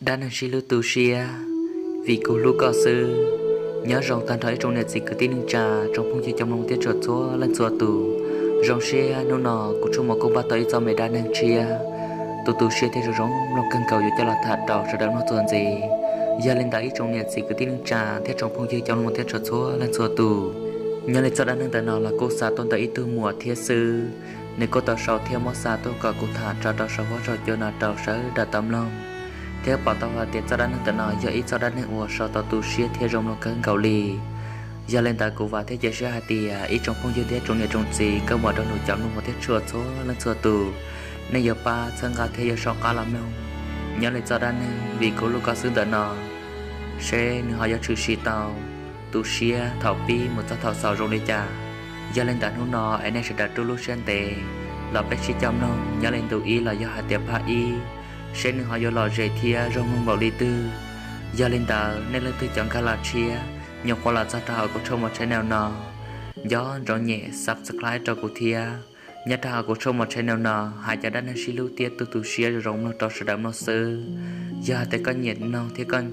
đã năng sĩ lưu tu xia vì cô lưu có sư nhớ rằng tan thấy trong này chỉ cứ tin trà trong phong chi trong lòng tiết trượt chúa lên chúa tù rằng xia nó nọ của chúng một cô ba tới do mẹ đã năng chia tu xia thế rồi lòng cân cầu cho là thật đầu rồi đã nó tuần gì giờ lên đấy trong này chỉ cứ tin trà thế trong phong chi trong lòng tiết trượt chúa lên chúa tù nhớ lên cho đã năng tại nọ là cô xã tôn tới tư mùa thiết sư nếu cô tao sau theo mót xa tôi có cụ thả cho tao sau cho cho nó tao sẽ đã tâm lòng theo bảo tao là tiền cho đàn tự nói giờ ít cho đàn nên ủa sau tao tu sửa theo trong nó cân cầu lì giờ lên tại cụ và thế giờ sẽ hai tỷ ít trong phong dư thế trong nhà trong gì cơ mở đầu nụ chấm nó một thế chùa số lên chùa tù nên giờ ba chân gà thế giờ sau cá làm đâu nhớ lên cho đàn nên vì cô lúc có xứ tự nói sẽ họ giờ chữ sĩ tao tu sửa thảo pi một cho thảo sầu trong đây cha giờ lên tại nó anh ấy sẽ đặt tu lúc sen tệ là bé sĩ chấm nó nhớ lên tụ ý là do hai tiệp hai y sẽ họ do lò rễ thia trong mong bảo đi tư giờ lên tờ nên lên tư chọn cả là chia nhiều qua là gia trào của trong một channel nọ gió rõ nhẹ subscribe cho của thia nhà trào của trong một channel nọ hai cha đang xí lưu tiết tu share rộng nó cho sự đam nó sơ giờ tới con nhiệt nó thế con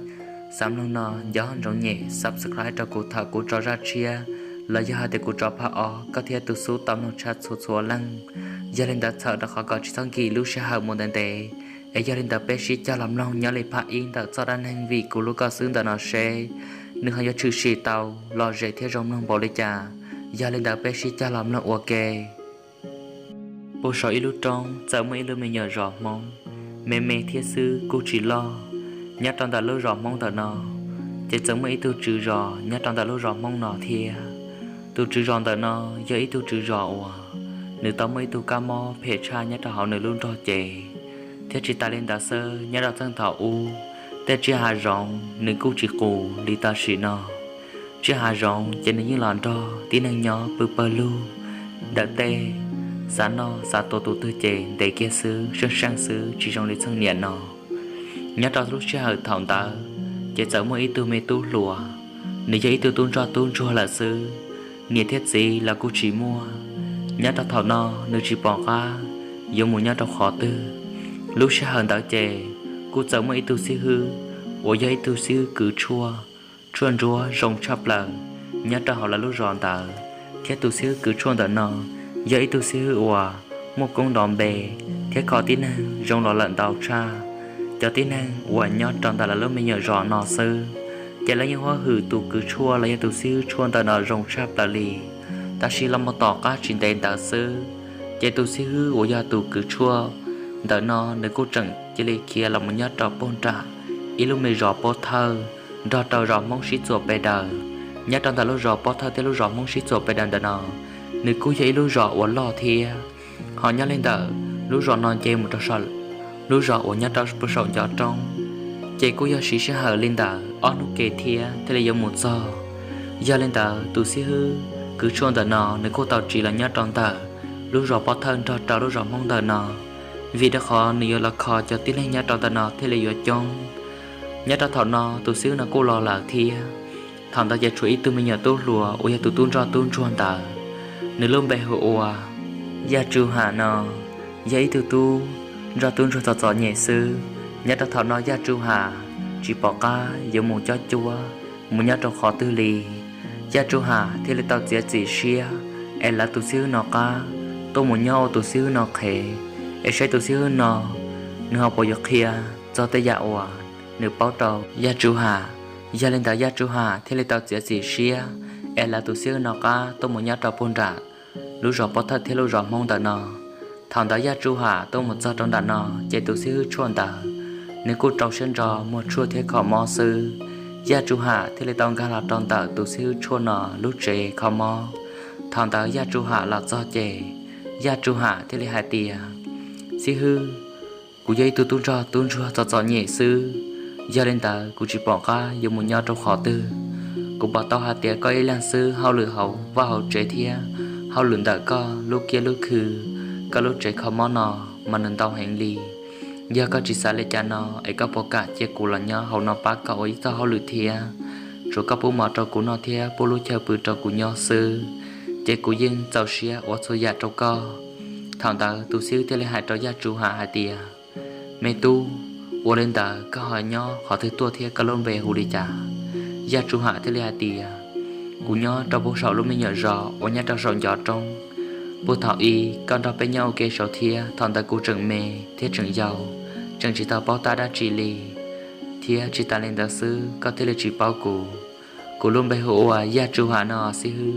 sắm nó gió rõ nhẹ subscribe cho của thảo của cho ra chia là giờ tới của cho phá ó có thể tu số tâm nó chat số lăng giờ lên đã sợ đã khó có chỉ thằng kỳ lưu sẽ hậu một đàn tệ ấy giờ lên tập bé sĩ cho làm lòng nhớ lấy phá in tập cho đàn hành vi của lúc có xứng tờ nó xe nếu họ cho trừ sĩ tàu lo dễ theo trong lòng bỏ lấy trà giờ lên tập bé sĩ cho làm lòng ok bố sợ ít lúc trong giờ mấy lúc mình nhờ rõ mong mẹ thiết sư cô chỉ lo nhớ trong tập lúc rõ mong tờ nó chỉ giống mấy tôi trừ rõ nhớ trong tập lúc rõ mong nọ thia tôi trừ rõ tờ nó giờ ít tôi trừ rõ nếu tao mấy tôi ca mò phê cha nhớ cho họ nơi luôn rõ chè thế chỉ ta lên đá sơ nhớ ra thân thảo u thế chỉ hà rong nên cô chỉ cụ đi ta xí nọ chỉ hà rong chỉ nên như lòn đo tí năng nhỏ bự lu đợt tê sáng nọ sáng tổ tụ tư chè để kia xứ sơn sang xứ chỉ trong lịch sang niệm nọ nhớ ra lúc chỉ hà thảo ta chỉ sợ mỗi ít tu mê tu lùa nếu chỉ ít tu tuôn cho là xứ nghĩa thiết gì là cô chỉ mua nhớ ra thảo nọ nếu chỉ bỏ ra dùng một nhớ ra khó tư lúc sẽ hận đạo chè cô giống mấy tu sĩ hư ở dây tu sĩ cứ chua chuồn rúa rồng chắp lần nhớ cho họ là lúc ròn tờ thế tu sĩ cứ chuồn tờ nọ dây tu sĩ hư hòa một con đòn bè thế có tí năng rồng lọ lợn tàu cha cho tí năng hòa nhớ tròn tờ là lúc mình nhớ rõ nọ sư chè lấy những hoa hư tu cứ chua là tu sĩ chuồn tờ nọ rồng chắp là lì ta chỉ làm một tỏ cá trên tên tờ sư chè tu sĩ hư ở gia tu cứ chua đỡ nó để cô trần chỉ lấy kia là một nhát trò bôn trả ý lúc mình rõ bó thơ rõ trò rõ mong xí chuột bề đời nhát trong ta lúc rõ bó thơ tới lúc rõ mong xí chuột bề đời đỡ nó nếu cô dạy lúc rõ uốn lò thì họ nhát lên đỡ lúc rõ non chê một trò sọt lúc rõ uốn nhát trò bơ sọt gió trong chê cô dạy xí sẽ hở lên đỡ on lúc kề thì thế là giống một giờ lên đỡ tụ xí hư cứ chuồn đỡ nó nếu cô tàu chỉ là nhát trong tờ lúc rõ bó thơ trò lúc rõ mong đỡ nó vì đã khó nhiều là khó cho tí lên nhà trò ta nó thế là vừa trong nhà trò thọ nó tụi xíu nó cô lo là thi thằng ta giờ chuỗi tụi mình nhờ tốt lùa ôi tụi tuôn ra tuôn chuồn ta nếu luôn bè hộ gia trừ hà nó giấy tụi tu ra tuôn cho trò nhẹ sư nhà trò thọ nó gia trừ hà chỉ bỏ ca giống một cho chua một nhà trò khó tư lì gia trừ hà thế là tao chỉ xia em là tụi xíu nó ca tôi một nhau tụi xíu nó khề em sẽ tu sửa nó nếu học bao giờ kia cho tới giờ ủa nếu bảo tàu gia tru hà gia lên tàu gia tru hà thì lên tàu chỉ xia em là tu sửa nó cả tôi muốn nhớ tàu buôn ra lúc rồi bảo thật thì lúc rồi mong tàu nó thằng tàu gia tru hà tôi muốn cho trong tàu nó chạy tu sửa chuồn tàu nếu cô trâu sinh rò một chua thế khó mò sư gia tru hà thì lên tàu ga là trong tàu tu sửa chuồn nó lúc trẻ khó mò thằng tàu gia tru hà là do trẻ gia tru hà thì lên hai tia xí hư cụ dây tu tuôn ra cho nhẹ sư gia lên ta cụ chỉ bỏ ca dùng một nhau trong khó tư cụ bảo tao hạt tiền coi lan sư hao lửa hậu và hậu trẻ thia hao lửa đã co lúc kia lúc khư cả lúc trẻ khó món nọ mà nên tao hẹn lì giờ có chỉ xả lấy cha nó ấy có bỏ cả chia cụ là nhau hậu nó ba cậu ấy tao hao lửa thia rồi có bố mọ cho cụ nó thia bố lúa chờ bự cho cụ nhau sư chế cụ dân giàu xia ở số già trong co thằng ta tu siêu thế lại hại cho gia trụ hạ hại tiề mẹ tu ô lên ta có hỏi nhau họ thấy tua thiệt cả lon về hồ đi chả gia chủ hạ thế là tìa cú nhau trong bộ sầu lúc mình nhớ rõ ô nhát trong sầu gió trong bộ thọ y con đọc bên nhau kê sầu thiệt thằng ta cú trừng mê thiết trừng giàu trừng chỉ tao bao ta đã chỉ lì thiệt chỉ ta lên ta sư có thể là chỉ bao cú luôn bay hồ à gia chủ hạ nó xí hư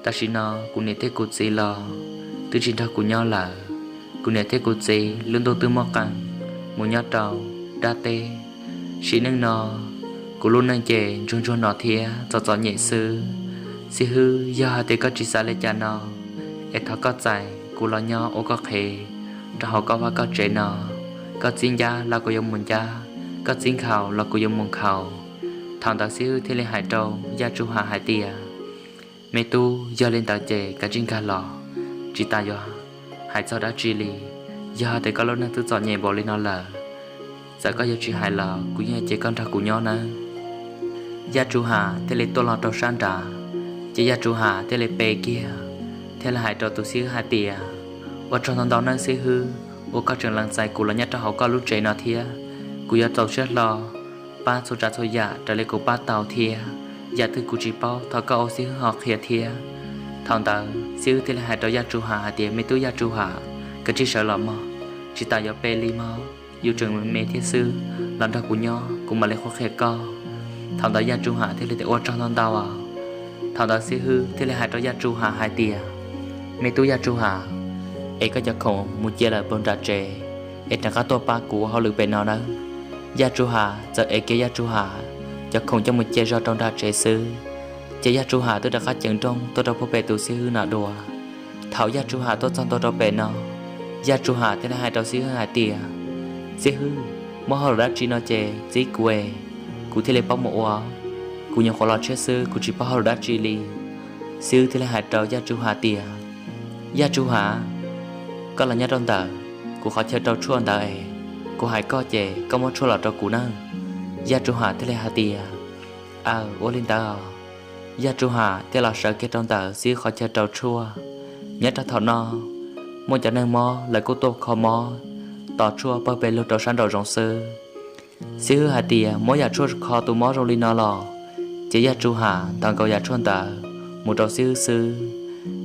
ta chỉ nó cú nể thế cú gì lo từ chỉ thao cú nhau là cú nể thế cú gì luôn đầu tư mò căng một nhát đầu đa tê chỉ nâng nó cú luôn nâng chè chung chung nó thiệt cho nhẹ sư xí hư gia thì có chỉ xa lên cha nó et thọ có chạy cú lo nhau ô có khề cho họ có và có trẻ nó có chính gia là cô dùng muốn gia có chính khảo là cô dùng muốn khảo thằng ta xíu thế lên hải trâu gia chu hạ hải tìa mẹ tu gia lên tàu chè cả chính khảo lò chỉ ta do hải sau đã truy lì gia thì có lúc năng tự chọn nhẹ bỏ lên nó lờ giờ có gia truy hải lò cũng như chế con thằng của nhau nè gia chu hạ thế lên tôi lo trâu san trà chế gia chu hạ thế lên bè kia thế là hải trâu tu xíu hải tìa và trong thằng đó năng xíu hư ô có trường lăng dài của là nhất cho họ có lúc trẻ nó thiệt của gia tàu chết lo ba số trả số giả trả lời của ba tàu thiệt giả từ của chị bao thọ có ô xíu họ khía thiệt thằng ta xíu thì là hai trâu gia tru hạ tiệt mấy túi gia tru hạ cái chỉ sợ lắm mà chỉ ta do pe li mà yêu trường mẹ thiết sư lần đầu của nhau cũng mà lấy khó khẽ co thằng ta gia tru hạ thì là để ô trong thằng tao à thằng ta xíu hư thì là hai trâu gia tru hạ hai tiệt mấy túi gia tru hạ ấy có cho khổng một chia là bồn trà trề ấy chẳng có tô ba của họ lựa bên nào đó gia tru hà giờ ấy kia gia tru hà cho khổng cho một chia ra trong trà trề sư chia gia tru hà tôi đã khát chừng trong tôi đã phô bề tu sư hư nọ đùa thảo gia tru hà tôi xong tôi đã bề nó gia tru hà thế là hai trâu sư hư hai tìa sư hư mỗi họ đã chỉ nó chè dí quê cụ thế là bao mộ à cụ nhiều khó lo chết sư cụ chỉ bao họ đã chỉ li sư thế là hai trâu gia tru hà tìa gia tru hà có là nhát trong tờ cụ khó chơi trâu chuồn tờ ấy cụ hãy co chè có món chua lọt trâu cụ năng gia tru hà thế là hà tìa ô linh tờ gia tru hà thế là sợ kia trong tờ xíu khó chơi trâu chua nhát trâu thọ no mua cho nên mò lại cô tô khó mò tỏ chua bao bề lô trâu san đầu rong sơ xíu hà tìa mỗi gia chua khó tụ mò rong linh nó lò chỉ gia tru hà thằng cầu gia chuồn tờ một trâu xíu sư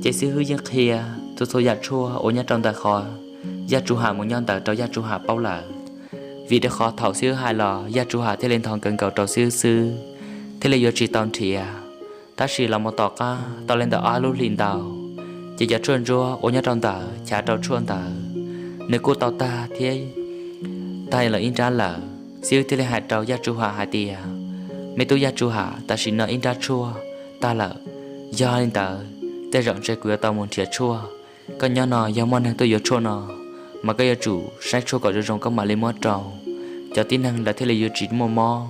chỉ xíu hư giấc kia tôi số gia chua ô nhát trong tờ khó gia tru hà một nhon tờ trâu gia tru hà bao lợ vì đã khó thảo xíu hai lò gia tru hà thế lên thằng cần cầu trâu xíu sư thế là do chỉ tòn thìa ta chỉ là một tọ ca tao lên tờ alo lìn tàu chỉ gia chuồn rùa ô nhát trong tờ trả trâu chuồn tờ nếu cô tàu ta thế ta là in ra lợ xíu thế là hai trâu gia tru hà hai tìa mấy tôi gia tru hà ta chỉ nợ in ra chua ta lợ do lên tờ tê rộng chơi của tao muốn thiệt chua con nhỏ nọ do món hàng tôi yêu chua nọ mà cái chủ sai chua gọi rong có mà lấy mót trầu cho tin năng là thế là yêu chỉ mò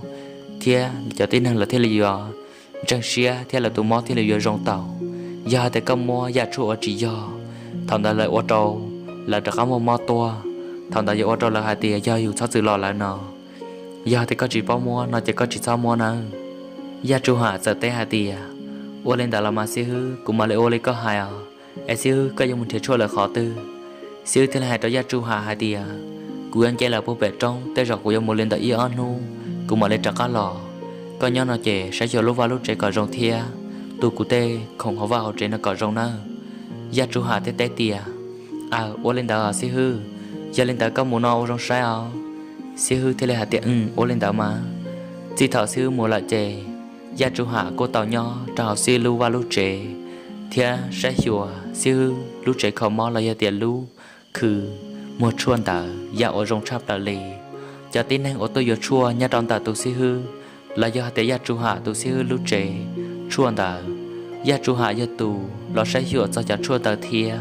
thế cho tin năng là thế là yêu trang xia thế là tụ mò thế là yêu rong tàu giờ thì có mua giá chua chỉ do thằng ta lại ô trâu là được có mò to thằng ta yêu ô trâu là hai tiền do yêu sao tự lo lại nọ giờ thì có chỉ bao mua nó chỉ có chỉ sao mua nè giá chua hạ giờ té hai tiền ô lên đà la mà xíu cũng mà lại ô lên có hai ai xíu có dùng một thiệt chua là khó tư xíu thế là hai trâu gia tru hà hai tìa cú ăn chơi là bố bể trong tê rọc của dùng một lên đà yên nu cũng mà lên trà cá lò có nhau nó chè sẽ cho lúc vào lúc trẻ cỏ rong thia tu cụ tê không họ vào trẻ nó cỏ rong nơ gia tru hà tê tê tìa ô lên đà xíu gia lên đà có mù no rong sai xíu thế là hai tìa ô lên đà mà chỉ thảo xíu mù lại chè gia tru hạ cô tàu nho trào xí lưu vào lúc trẻ thia sẽ hiểu xíu lúc trẻ không mò là gia tiền lưu khử một chuồn tờ gia ở trong chắp tờ lì cho tin năng ở tôi vừa chua nhà trong tờ tu xí hư là do để gia tru hạ tu xí hư lúc trẻ chuồn tờ gia tru hạ gia tù nó sẽ hiểu cho cha chuồn tờ thia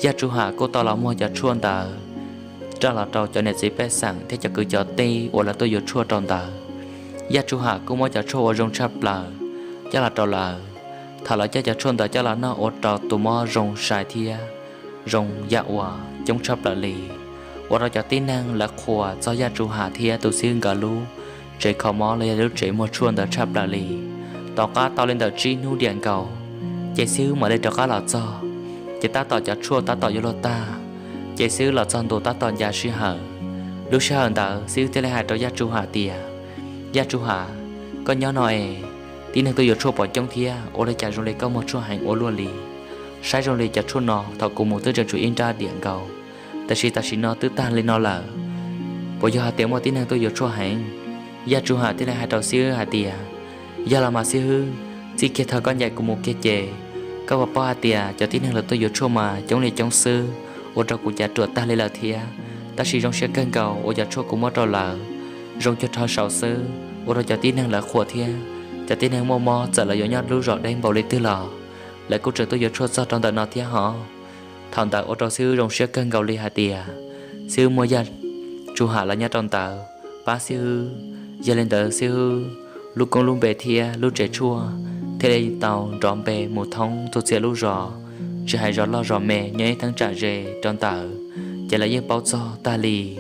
gia tru hạ cô tàu là mua cha chuồn tờ cho là trâu cho nên dễ bé sẵn thế cho cứ cho tê hoặc là tôi vừa chua trong tờ gia tru hạ cũng mua cho chua ở trong chắp là cho là trâu là thà là cho chuồn tờ cho là nó ở trâu tụ mò rong sai thia rong dạ hòa chống chắp là lì và rồi cho tin năng là khỏa cho gia tru hạ thia tu xương cả lú trẻ khó mò lấy đứa trẻ một chuồn tờ chắp là lì tao cá tao lên tờ chi nu điện cầu trẻ xíu mà đây cho cá là cho trẻ ta tỏ cho chua ta tỏ vô lô ta trẻ xíu là chân đồ ta tỏ gia sư hở lúc sau hận tờ xíu thế lại hai trâu gia chu hạ tiề gia chu hạ con nhỏ nói tí năng tôi giờ chua bỏ trong thia ô lại trả rồi lấy câu một chua hành ô luôn lì sai rồi lấy trả chua nọ thọ cùng một tư trường chủ in ra điện cầu ta chỉ nó tứ tan lên nó là bây giờ tiếng một tí năng tôi giờ chua hành gia chu hạ thế lại hai trâu xíu hạ tiề gia là mà xíu hư chỉ kia thọ con dạy cùng một kia chè câu vào hạ tiề cho tí năng là tôi giờ chua mà chống lấy chống sư ô trâu của trả chuột ta lên là thia ta chỉ trong xe cân cầu ô giờ chua cùng một trâu là rong cho thọ sầu sư ô rồi cho tí năng là khổ thia cho tí năng mò giờ là do nhau lưu rõ đen bầu lên tư lò lại cô trưởng tôi giờ chua cho trong tận nó thia họ thằng ta ô trâu sư rong xe cân cầu li hà tiề sư mua giặt chu hạ là nhà trong tờ ba sư giờ lên tờ sư lúc con luôn bề thia lúc trẻ chua thế đây tàu rõm bề một thông tôi sẽ lúc rõ chỉ hay rõ lo rõ mẹ nhớ thằng trả rề trong tờ chỉ là những bao cho ta lì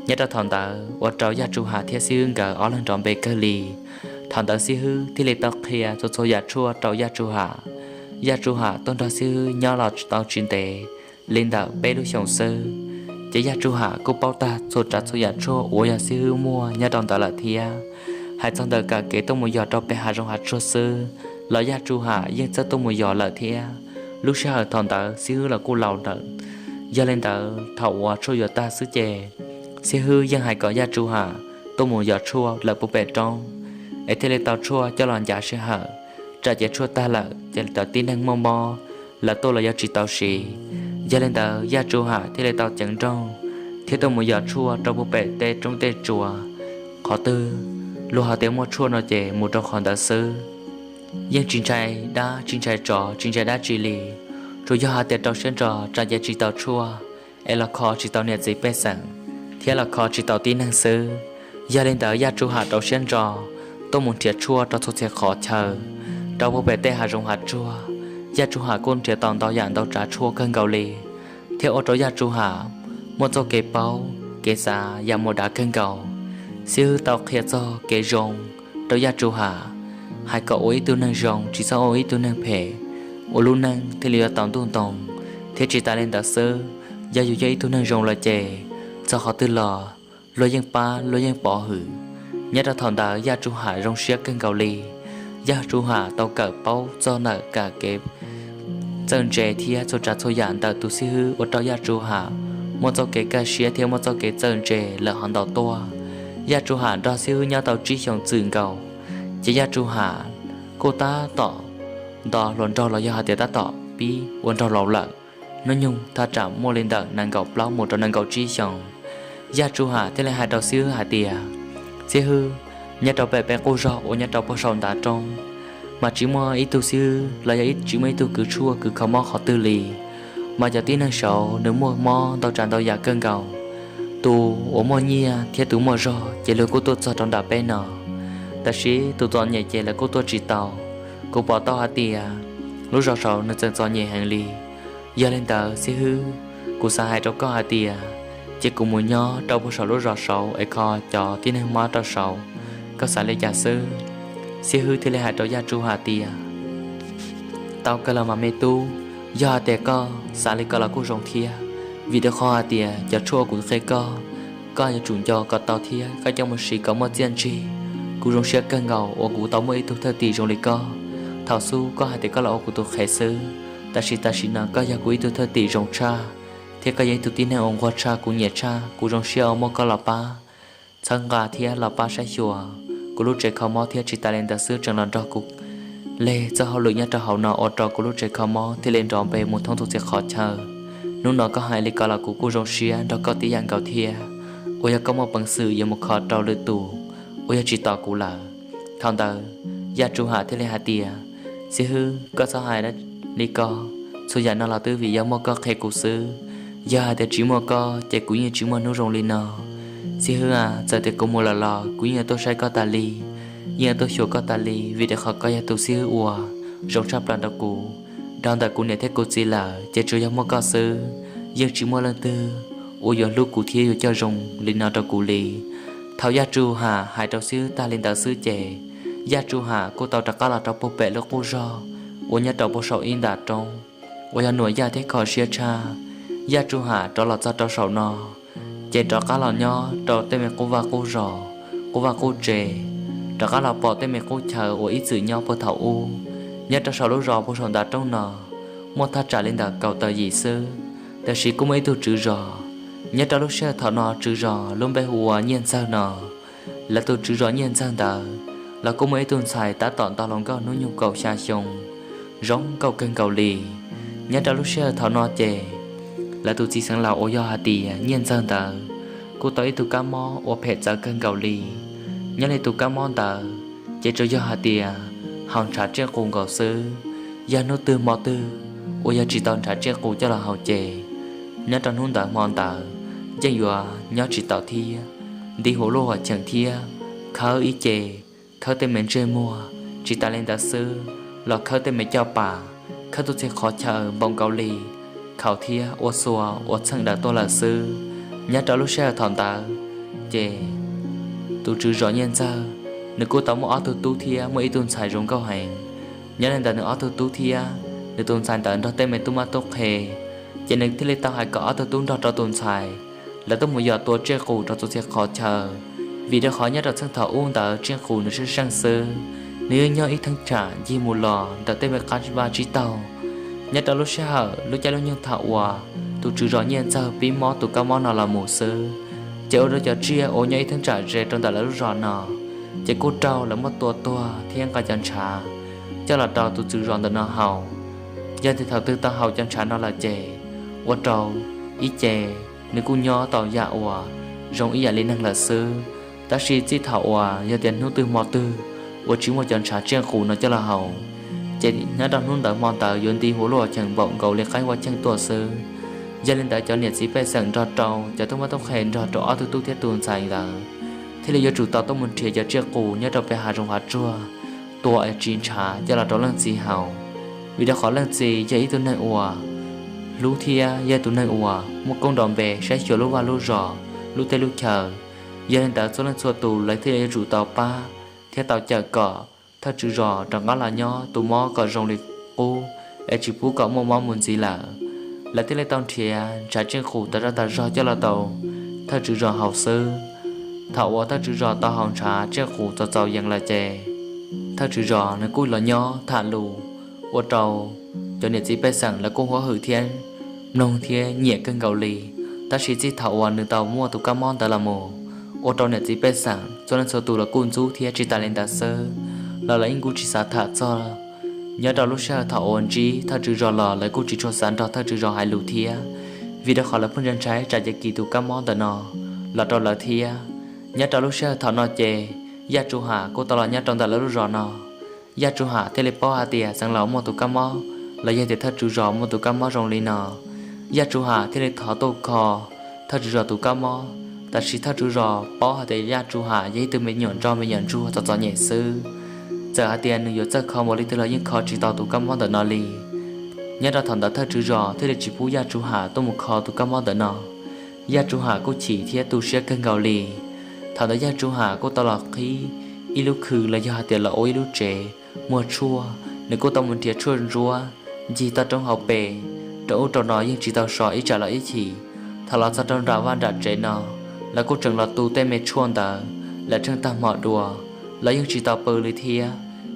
nhớ ra thằng tờ và trâu gia chu hạ thia sư cả ở lần rõm bề cơ lì thằng tờ sư thì lấy tóc kia cho số gia chua trâu gia chu hạ tôn đó sư nhỏ lọt tàu chuyên tệ lên tờ bê lúc chồng sơ chỉ gia chu hạ cô bao ta số trả số gia chua của gia sư mua nhớ trong tờ là thia hai trong tờ cả kế tông một giọt trâu bê hạ trong hạt chua sư là gia chu hạ yên cho tông một giọt là thia lúc sau thằng tờ sư là cô lầu tờ gia lên tờ thầu cho giọt ta sư chè sư hư dân hai có gia chu hạ tông một giọt chua là bộ bể trong ấy thế lên tàu chua cho lòn giả sư hạ trả giá chua ta là chỉ tàu tin năng mò là tôi là gia trị tàu xì gia lên tàu gia chu hạ thế lên tàu chẳng trong thế tôi một giọt chua trong bộ bể tê trong tê chùa khó tư lúa hạt tiếng một chua nó chè một trong khoảng tàu sư dân chính trai đá chỉ lì rồi do hạt tiếng tàu xuyên trò trả giá trị tàu chua ấy là khó chỉ tàu nhiệt gì bê sẵn thế là khó chỉ tàu tin năng sư gia lên tàu gia chu hạ tàu xuyên trò tôi muốn thiệt chua cho tôi sẽ khó chờ đâu có bé tê hà rong hạt chua gia chu hạ côn thiệt tòng tàu dạng tàu trả chua cân gạo lì theo ô tô gia chu hạ một số kế bao kế xa và một đá cân gạo siêu tàu kia cho kế rong tàu gia chu hạ hai cậu ấy tu năng rong chỉ sau ấy tu năng phê ô lu năng thì lìa tòng tuôn tòng thế chỉ ta lên tàu sơ gia dù dây tu năng rong là chè cho họ tư lò lôi dân pa lôi dân bỏ hử nhớ ra thằng ta gia chu hạ rong xía cân gạo lì gia chu hạ tàu cỡ bao cho nợ cả kẹp chân trẻ thia cho trả cho dạng tàu tu sư hư ở tàu gia chu hạ một cho cái cá xía theo một cho cái chân trẻ là hòn tàu to gia chu hạ ra sư hư nhau tàu trí chọn trường cầu chỉ gia chu hạ cô ta tỏ đò luận trò là gia hạ ta tỏ bi luận trò lẩu lợ nó nhung ta trả mua lên tàu nàng cầu plau một trong nàng cầu trí chọn gia chu hạ thế là hai tàu sư hạ tiề sư hư nhà tàu bè bè cô rọ ở nhà tàu bao sòn đá trong mà chỉ mua ít tu sư là ít chỉ mấy tu cứ chua cứ không mò khó tư lì mà giờ tin năng sầu nếu mua mò tàu tràn tàu giả cơn cầu tu ở mò nhia theo tu mò rọ chỉ là cô tu cho trong đá bè nọ ta sĩ tu chọn nhẹ chỉ là cô tu chỉ tàu cô bỏ tàu hạt tiề lúc rọ sầu nó chân chọn nhẹ hàng lì giờ lên tàu sư hư cô sa hai trâu có hạt tiề chỉ cùng một nhau trâu bao sầu lúc rọ sầu ấy kho cho tin năng mò trâu sầu có xả lấy giả sư hư thì lấy hạt trâu gia chu hà tiề tao cơ là mà mê tu do hạt tiề co xả lấy co là cô rong thia vì được kho hạt tiề cho chua cũng khê co cho chủ cho có tao thia có trong một sĩ có một tiền chi cô rong xia cân ngầu ô cụ tao mới tu thơ tì rong lấy co thảo su có hạt tiề co là ô cụ tu khê sư ta sĩ nó có gia quý tu thơ tì rong cha thế có giấy tu tin hay ông qua cha cũng nhẹ cha cô rong xia ông có là ba sang gà thia là ba sai chùa cô lúc trẻ khó mò thia chỉ ta lên ta xưa chẳng lần cho cục lê cho họ lựa nhát cho họ nọ ở trò cô lúc trẻ khó mò thì lên trò về một thông thuộc sẽ khó chờ lúc nọ có hai lý có là cô rong xia đó có tí dạng gạo thia ôi có một bằng sự và một khó trò lựa tù ôi chỉ tỏ cô là thằng tờ gia chu hạ thế lên hạ tiề sư hư có sao hai đó lý có số dạng nó là tư vì giống một có khe cụ sư gia thì chỉ một có chạy cũng như chỉ một nô rong lên nọ sư hư giờ thì cũng một là lò cũng như tôi sai có tà lì như tôi hiểu có tà lì vì để họ coi nhà tôi sư hư ủa rong chắp lần đầu cũ đang tại cũ này thấy cô chỉ là chạy chơi giống một có sư giờ chỉ một lần tư ủa giờ lúc cụ thiêu cho rong lên nào đầu cũ lì thảo gia chu hà hai đầu sư ta lên đầu sư trẻ gia chu hà cô tàu trắc là tàu bộ bể lúc cô rò ủa nhà tàu bộ sầu in đạt trong ủa nhà nuôi gia thế khỏi xia cha gia chu hà đó là cho tàu sầu nọ chế trọ cá lò nho trọ tên mẹ cô và cô trề trọ cá lò bỏ tên mẹ cô chờ ở ít sự nhau bơ thảo u nhớ trọ sau lúc rò bơ sòng đá trong nọ mua thắt trả lên đà cầu tờ gì sơแต่sĩ cũng mấy tu chữ rò nhớ trọ lúc xe thọ nọ chữ rò luôn bé hùa nhiên sao nọ là tu chữ rò nhiên sao đà là cũng mấy tuần xài ta tọn ta lòng cao nó nhung cầu xa sông giống cầu kênh cầu lì nhớ trọ lúc xe thọ nọ chè là tu chỉ sáng lào ô yo hà tì nhiên sao đà cô tới tu cá mò ô phê trả kênh cầu lì nhớ lại tu cá mò đà chế cho yo hà tì hòn trả trên cùng cầu sư giờ nó tư mò tư ô yo chỉ tòn trả trên cùng cho là hậu chè nhớ trong hôn đà mòn đà dân dùa nhớ chỉ tạo thi đi hồ lô hoặc chẳng thi khơi ý chè khơi tên mình chơi mua chỉ ta lên đá sư lọt khơi tên mình cho bà khơi tôi sẽ khó chờ bông cầu lì khảo thi ô xùa ô sang đã tôi là sư nhớ trong lúc xe thòn ta chè tu trừ rõ nhân ra nếu cô tao mua áo tu thi mỗi tuần xài rong câu hành nhớ lên đàn nữa áo tu thi nếu tuần xài tận đó tên mình tu ma tốt hề cho nên thì lấy tao hay có áo tu đó cho tuần xài là tôi muốn giờ tôi chơi cụ cho tôi sẽ khó chờ vì đã khó nhất là sang thảo uống tờ chơi cụ nó sẽ sang sơ nếu nhớ ít thằng trả gì một lò đã tên mình cắt ba chỉ tàu nhất là lúc sau lúc cha lúc nhân thảo hòa tụ trừ rõ nhiên sao bí mò tụ cao mò nào là một sơ chợ đó cho chia ô nhớ ít thằng trả rẻ trong tờ là lúc rõ nọ chỉ cô trâu là một tua thì anh cả chân trả cho là trâu tụ trừ rõ tờ nó hậu giờ thì thảo tư tao hậu chân trả nó là chè ô trâu ý chè nếu cô nhớ tàu dạ hòa rong ý dạ lên năng là sơ ta chỉ thảo hòa giờ tiền nô tư mò tư ô chỉ một chân trả trên khu nó cho là hậu chỉ nhớ đang nôn đợi mòn tờ yến ti hố lúa chẳng vọng cầu liệt khai qua chân tua sơ giờ lên tại cho nhiệt sĩ phải sẵn ra trâu cho tôi mới tóc hẹn ra chỗ ở tu thiết tuần xài là thế là giờ chủ tàu tôi muốn chia cho chiếc cụ nhớ trong phải hà trong hạt chua tua ở chín trả cho là đó lần gì hậu vì đã khó lần gì giờ ít tuần này ủa lú thia giờ tuần này ủa một công đòn về sẽ chiều lú và lú rò lú tây lú chờ giờ lên tại số lần xua tù lấy thế là chủ tàu pa theo tàu chờ cỏ thật chữ rò trong đó là nho tù mò cỏ rồng liệt ô để chỉ phú có một món muốn gì là thế lấy tàu thìa trả trên khu ta ra ta rò cho là tàu thật chữ rò hậu sơ thảo quá thật chữ rò tàu hòn trả trên khu tàu tàu yang là chè thật chữ rò nó cùi là nho thả lù ô trầu cho nhiệt sĩ bé sẵn là cô hóa hử thiên nông thiên nhẹ cân gạo lì ta chỉ thảo quá nữ tàu mua tụ cá món ta là mồ ô trầu nhiệt sĩ bé sẵn cho nên số tụ là cùn du thiên chỉ ta lên ta sơ là anh cũng chỉ xả thả cho nhớ đầu lúc sau thảo ổn chí thảo chữ rò lò lấy cô chỉ cho sẵn cho thảo chữ rò hai lù thia vì đã khỏi là phân dân trái trả cho kỳ tụ cá món tờ nọ là trò là thia nhớ đầu lúc sau thảo nọ chè gia chủ hạ cô tao là nhớ trong tờ là lúc rò nọ gia chủ hạ thế lệ bao hà tiề sang lão một tụ cá món là gia tiề thảo chữ rò một tụ cá món rong lì nọ gia chủ hạ thế lệ thảo tô cò thảo chữ rò tụ cá món ta chỉ thảo chữ rò bao hà tiề gia chủ hạ giấy từ mình nhận chua cho nhẹ sư giờ hạt tiền nhiều giờ không một lý từ là những kho chỉ tàu tụ cam món tờ nọ lì nhớ ra thằng đã thơ chữ rò thế là chỉ phú gia chủ hạ tôi một kho tụ cam món tờ nọ gia chủ hạ cô chỉ thiết tu sẽ cân gạo lì thằng đã gia chủ hạ cô tao là khi ilu khử là do hạt tiền là ôi ilu trẻ mua chua nếu cô tao muốn thiết chua rùa gì ta trong học bể chỗ trò nói nhưng chỉ tao sỏi ít trả lại ít chỉ thằng là sao trong rào van đặt trẻ nọ là cô trường là tu tên mê chuông tờ là chân ta mọ đùa là những chỉ tao bờ lì thia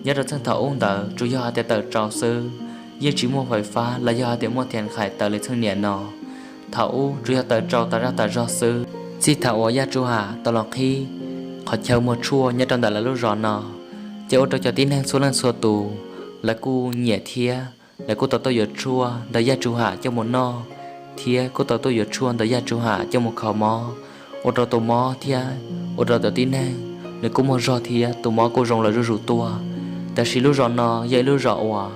nhớ ra thân thảo ôn tờ chủ yếu là tờ trào sư nhưng chỉ mua phải pha là do để mua tiền khải tờ lấy thương nhẹ nọ thảo chủ yếu tờ trào tờ ra tờ do sư si thảo ở gia chủ hà tờ lọc khi họ chờ mua chua nhớ trong tờ là lúc rõ nọ chỉ ô tô cho tin hàng số lần xua tù là cu nhẹ thia là cô tờ tôi giờ chua tờ gia chủ hà cho một no thia cô tờ tôi giờ chua tờ gia chủ hà cho một khẩu mò ô tô tổ mò thia ô tô tờ tin hàng nếu cô mua rò thì tụi mò cô rong là rú tua ta chỉ lúc rò nọ dậy lúc rò hòa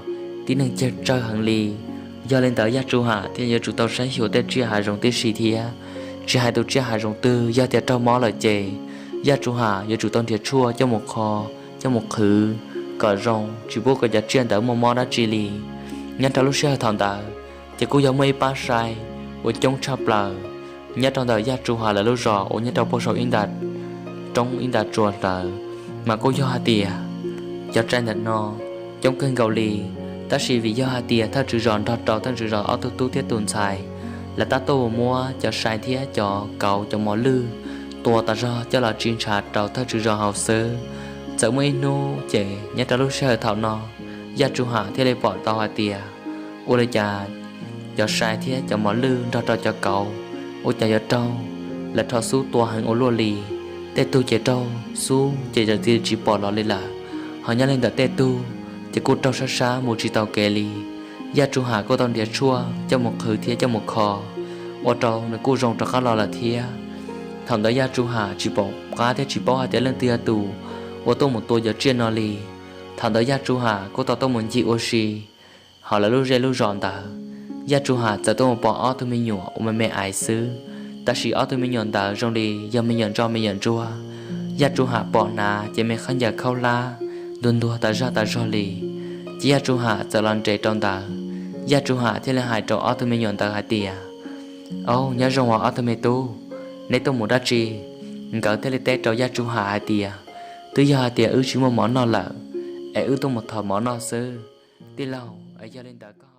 tí năng chơi hàng lì do lên tới gia chủ hạ thì giờ chủ tàu sẽ hiểu tên chia hạ rong tên xì thì chia hai tàu chia hạ rong tư do tiền trâu mò là chè gia chủ hạ giờ chủ tàu thiệt chua cho một kho cho một khử cỏ rong chỉ bố cái giá trên tới một mò đã chi lì nhớ trong lúc xe thằng ta chỉ cô giống mấy ba sai ở trong chập lờ nhớ trong đời gia chủ hạ là lúc rò ở nhớ trong bộ sổ in đạt trong in đạt chuột là mà cô do hạt tiề cho tranh thật no trong cơn gạo lì ta chỉ vì do hạt tiề ta chữ ròn đọt đọt ta chữ ròn ở tu thiết tuần xài là ta tô mua cho sai thía cho cầu cho mỏ lư tua ta ra cho là chuyên trà trâu thơ chữ ra hậu sơ giờ mới nô chế nhớ ta lúc sơ thảo nọ gia chủ hạ thế đây bỏ tao hạt tiề ô đây cha cho sai thía cho mỏ lư cho trâu cho cầu ô cha cho trâu là trâu su tua hàng ô lô lì tê tu chế trâu su chế giờ tiền chỉ bỏ lọ lên là họ nhớ lên đã tê tu chế cô trâu xa xa một chỉ tàu kề lì gia chủ hạ cô tàu địa chua cho một khử thía cho một kho ô trâu này cô rong cho khá lo là thía thằng đó gia chủ hạ chỉ bỏ cá thế chỉ bỏ hai thế lên tia tù ô tô một tôi giờ chuyên nó lì thằng đó gia chủ hạ cô tàu tôi muốn chị ô xì họ là lúc rê lúc rọn ta gia chủ hạ giờ tôi một bỏ ó tôi mới nhổ mà mẹ ai xứ ta chỉ ó tôi mới nhọn ta rong đi giờ mới nhọn cho mới nhọn chua gia chủ hạ bỏ nà chỉ mẹ khán giả khâu la đun đua ta ra lì chỉ gia chủ hạ giờ làm trẻ trong ta gia chủ hạ thế là hai trâu ó tôi mới nhọn ta hai tia ô nhớ rong họ ó tôi mới tu nếu tôi muốn đa chi cỡ thế là tết trâu gia chủ hạ hai tia từ giờ hai tia ư chỉ một món nọ lợ ư tôi một thò món nọ sơ tí lâu ấy cho lên ta con